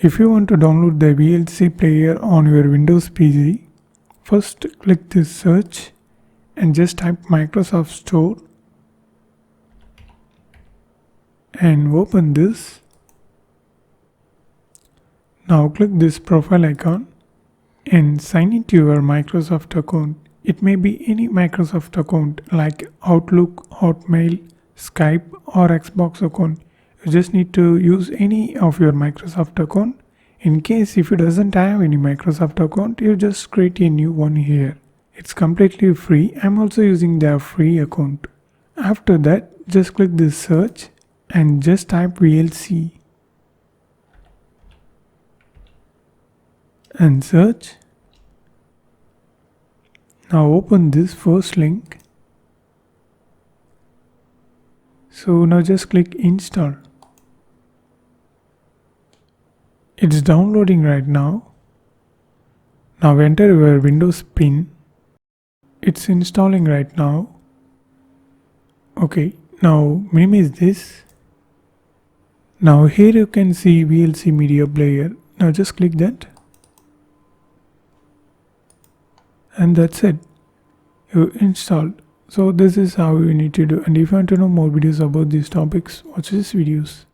If you want to download the VLC player on your Windows PC, first click this search and just type Microsoft Store and open this. Now click this profile icon and sign into your Microsoft account. It may be any Microsoft account like Outlook, Hotmail, Skype or Xbox account. You just need to use any of your Microsoft account. In case if you doesn't have any Microsoft account, you just create a new one here. It's completely free. I'm also using their free account. After that, just click this search and just type VLC and search. Now open this first link. So now just click install. It's downloading right now. Now enter your Windows PIN. It's installing right now. Okay, now minimize this. Now here you can see VLC media player. Now just click that. And that's it. You installed. So this is how you need to do. And if you want to know more videos about these topics, watch these videos.